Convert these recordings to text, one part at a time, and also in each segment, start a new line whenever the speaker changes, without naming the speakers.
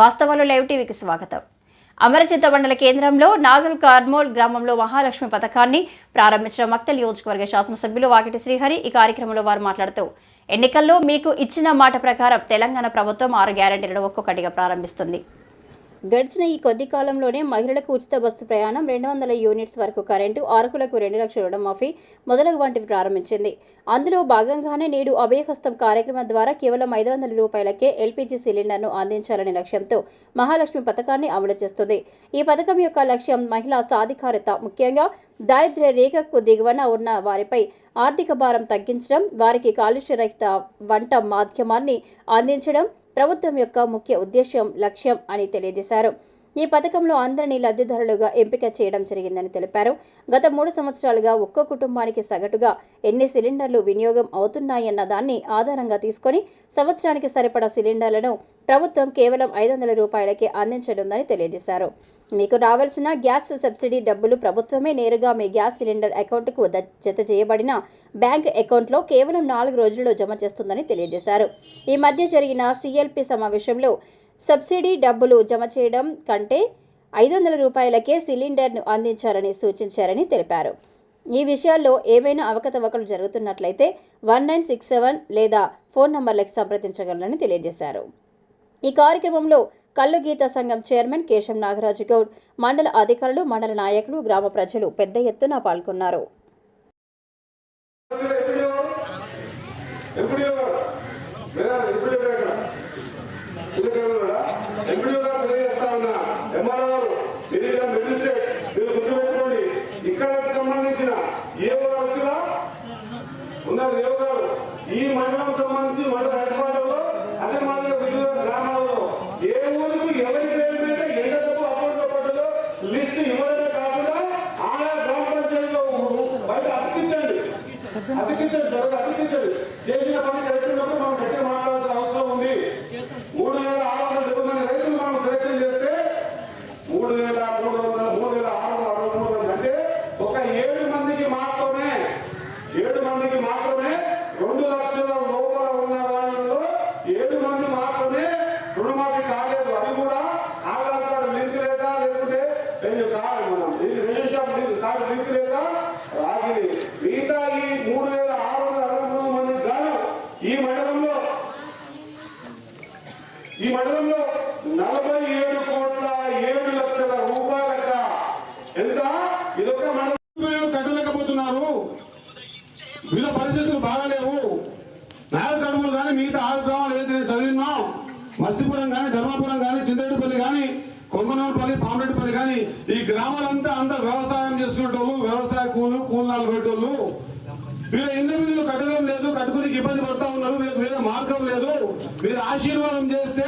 వాస్తవాలు లైవ్ టీవీకి స్వాగతం. అమరచింత మండల కేంద్రంలో నాగల్ కార్మోల్ గ్రామంలో మహాలక్ష్మి పథకాన్ని ప్రారంభించిన మక్తల్ నియోజకవర్గ శాసనసభ్యులు వాకిటి శ్రీహరి ఈ కార్యక్రమంలో వారు మాట్లాడుతూ ఎన్నికల్లో మీకు ఇచ్చిన మాట ప్రకారం తెలంగాణ ప్రభుత్వం 6 గ్యారెంటీలను ఒక్కొక్కటిగా ప్రారంభిస్తుంది. గడిచిన ఈ కొద్ది కాలంలోనే మహిళలకు ఉచిత బస్సు ప్రయాణం, 200 యూనిట్స్ వరకు కరెంటు, అర్హులకు 2 లక్షల రుణమాఫీ మొదలగు వంటివి ప్రారంభించింది. అందులో భాగంగానే నేడు అభయహస్తం కార్యక్రమం ద్వారా కేవలం 500 రూపాయలకే ఎల్పీజీ సిలిండర్ను అందించాలనే లక్ష్యంతో మహాలక్ష్మి పథకాన్ని అమలు చేస్తుంది. ఈ పథకం యొక్క లక్ష్యం మహిళా సాధికారత, ముఖ్యంగా దారిద్ర్య రేఖకు దిగువన ఉన్న వారిపై ఆర్థిక భారం తగ్గించడం, వారికి కాలుష్యరహిత వంట మాధ్యమాన్ని అందించడం ప్రభుత్వం యొక్క ముఖ్య ఉద్దేశం, లక్ష్యం అని తెలియజేశారు. ఈ పథకంలో అందరినీ లబ్ధిదారులుగా ఎంపిక చేయడం జరిగిందని తెలిపారు. గత 3 సంవత్సరాలుగా ఒక్కో కుటుంబానికి సగటుగా ఎన్ని సిలిండర్లు వినియోగం అవుతున్నాయన్న దాన్ని ఆధారంగా తీసుకొని సంవత్సరానికి సరిపడా సిలిండర్లను ప్రభుత్వం కేవలం 500 రూపాయలకే అందించనుందని తెలియజేశారు. మీకు రావాల్సిన గ్యాస్ సబ్సిడీ డబ్బులు ప్రభుత్వమే నేరుగా మీ గ్యాస్ సిలిండర్ అకౌంట్కు జత చేయబడిన బ్యాంక్ అకౌంట్లో కేవలం 4 రోజుల్లో జమ చేస్తుందని తెలియజేశారు. ఈ మధ్య జరిగిన సిఎల్పి సమావేశంలో సబ్సిడీ డబ్బులు జమ చేయడం కంటే 500 రూపాయలకే సిలిండర్ను అందించాలని సూచించారని తెలిపారు. ఈ విషయాల్లో ఏవైనా అవకతవకలు జరుగుతున్నట్లయితే 1967 లేదా ఫోన్ నంబర్లకు సంప్రదించగలరని తెలియజేశారు. ఈ కార్యక్రమంలో కల్లు గీత సంఘం చైర్మన్ కేశం నాగరాజు గౌడ్, మండల అధికారులు, మండల నాయకులు, గ్రామ ప్రజలు పెద్ద ఎత్తున పాల్గొన్నారు.
ఈ మండలం సంబంధించి మండల హెడ్క్వార్టర్లో అదే మాదిరిగా వివిధ గ్రామాల్లో ఏ ఊరికి ఎవరి పేరు మీద ఎంత డబ్బు అకౌంట్లో పడ్డదో లిస్ట్ ఇవ్వడమే కాకుండా ఆయా గ్రామ పంచాయతీలో బయట అతికించండి. చేసిన పని కరెక్ట్ ఉన్నప్పుడు మనం గట్టిగా మాట్లాడాల్సిన అవసరం ఉంది. 3,670 మంది రైతులు మనం సెలెక్షన్ చేస్తే 3,663 మంది అంటే ఒక 7 మందికి మాత్రమే 2 లక్షల లోపల ఉన్న వాళ్ళలో 7 మంది మాత్రమే రుణమాఫీ కాలేదు. అది కూడా ఆధార్ కార్డు లింక్ లేక, లేకుంటే రిజిస్ట్రేషన్ కార్డు లింక్ లేక రాగింది. మిగతా ఈ 3,663 మంది గాను ఈ మండలంలో 47,7,00,00,000 రూపాయలక ఎంత ఇదొక మండలం కట్టలేకపోతున్నారు. వివిధ పరిస్థితులు బాగాలేవు. నాగల్ కర్మూలు కానీ మిగతా 6 గ్రామాలు ఏదైతే చదివినాం, మస్తిపురం కానీ, ధర్మాపురం కానీ, చింతరెడ్డిపల్లి కానీ, కొంగనూరుపల్లి, పామరెడ్డిపల్లి కానీ ఈ గ్రామాలంతా వ్యవసాయం చేసుకునేటోళ్ళు, వ్యవసాయ కూలీనాలు పెట్టేటోళ్ళు. వీళ్ళ ఇంద్రులు కట్టడం లేదు, కట్టుకుని ఇబ్బంది పడతా ఉన్నారు. వీళ్ళకి వేరే మార్గం లేదు. మీరు ఆశీర్వాదం చేస్తే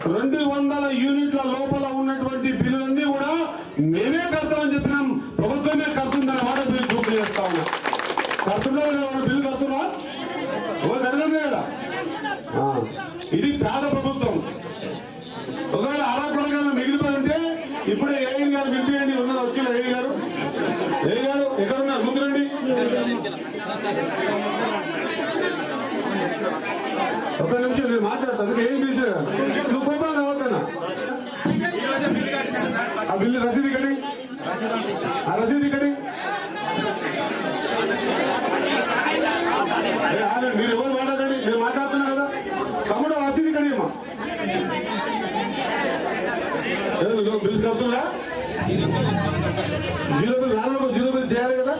200 యూనిట్ల లోపల ఉన్నటువంటి బిల్లులన్నీ కూడా మేమే కడతామని చెప్పినాం. ప్రభుత్వమే కడుతుందనే మాట మీరు పూర్తి చేస్తా ఉన్నాం. కడుతున్నా బిల్లు కడుతున్నా ఎవరు కట్టడం లేదా? ఇది పేద ప్రభుత్వం. ఒకవేళ అరాకొరగా మిగిలిపోయింటే ఇప్పుడే ఏఐ గారు వినిపించండి. ఉన్నది వచ్చిన ఏఐ గారు ఎక్కడున్నారు? ముందు రండి. ఒక నిమిషం నేను మాట్లాడతాను. ఏం విషయం నువ్వు కోపం కావద్దన్నా. ఆ బిల్లు రసీదు కడి, ఆ రసీదు కడి. మీరు ఎవరు మాట్లాడండి, నేను మాట్లాడుతున్నా కదా. తమ్ముడు రసీదు కడి అమ్మా. బిల్స్ కడుతున్నా 0 బిల్ 0 బిల్ చేయాలి కదా.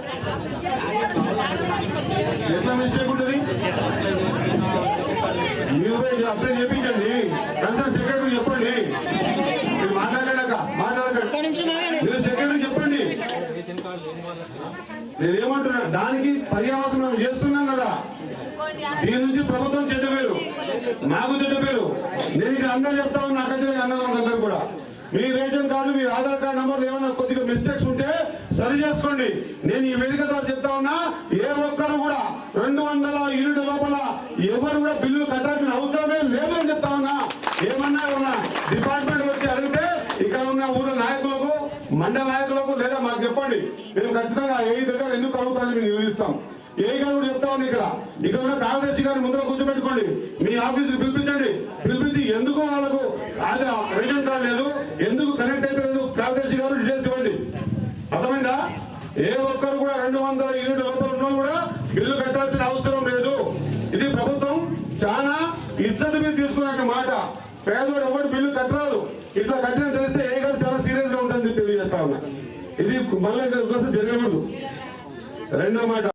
ఎట్లా మిస్టేక్ ఉంటుంది? మీరు అప్లై చేయించండి. కన్సర్న్ సెక్రటరీ చెప్పండి. మీరు మాట్లాడాక మీరు సెక్రటరీ చెప్పండి. నేనేమంటున్నా, దానికి పర్యావసనం చేస్తున్నాం కదా. దీని నుంచి ప్రభుత్వం చెడ్డ పేరు, నాకు చెడ్డ పేరు. నేను ఇక్కడ అందరూ చెప్తా ఉన్నా, నాకైతే అన్నదమ్ములందరూ కూడా మీ రేషన్ కార్డు, మీ ఆధార్ కార్డు నంబర్లు ఏమన్నా కొద్దిగా మిస్టేక్స్ ఉంటే సరి చేసుకోండి. నేను ఈ వేదిక ద్వారా చెప్తా ఉన్నా, ఏ ఒక్కరు కూడా 200 యూనిట్ల లోపల ఎవరు కూడా బిల్లులు కట్టాల్సిన అవసరమే లేదు అని చెప్తా ఉన్నా. ఏమన్నా ఉన్నా డిపార్ట్మెంట్ వచ్చి అడిగితే ఇక్కడ ఉన్న ఊళ్ళో నాయకులకు, మండల నాయకులకు లేదా మాకు చెప్పండి. మేము ఖచ్చితంగా ఏ దగ్గర ఎందుకు అడుగుతామని మేము నివేదిస్తాం. ఏ గారు కూడా చెప్తా ఉన్నా ఇక్కడ ఉన్న కార్యదర్శి గారిని ముందర కూర్చోబెట్టుకోండి, మీ ఆఫీసుకి పిలిపించండి, పిలిపించి ఎందుకు వాళ్ళకు అది రేషన్ కార్డు లేదు, ఎందుకు కనెక్ట్ అయితే లేదు, కార్యదర్శి గారు డీటెయిల్స్ ఇవ్వండి. అర్థమైందా? ఏ ఒక్కరు కూడా 200 యూనిట్ లోపల ఉన్నా కూడా బిల్లు కట్టాల్సిన అవసరం లేదు. ఇది ప్రభుత్వం చాలా ఇజ్జత్ మీద తీసుకున్నట్టు మాట. పేదవాడు ఎవరు బిల్లు కట్టరాదు, ఇట్లా కట్టిన తెలిస్తే ఏ గారు చాలా సీరియస్ గా ఉంటుంది తెలియజేస్తా ఉన్నా. ఇది మళ్ళీ కోసం జరగకూడదు. రెండో మాట,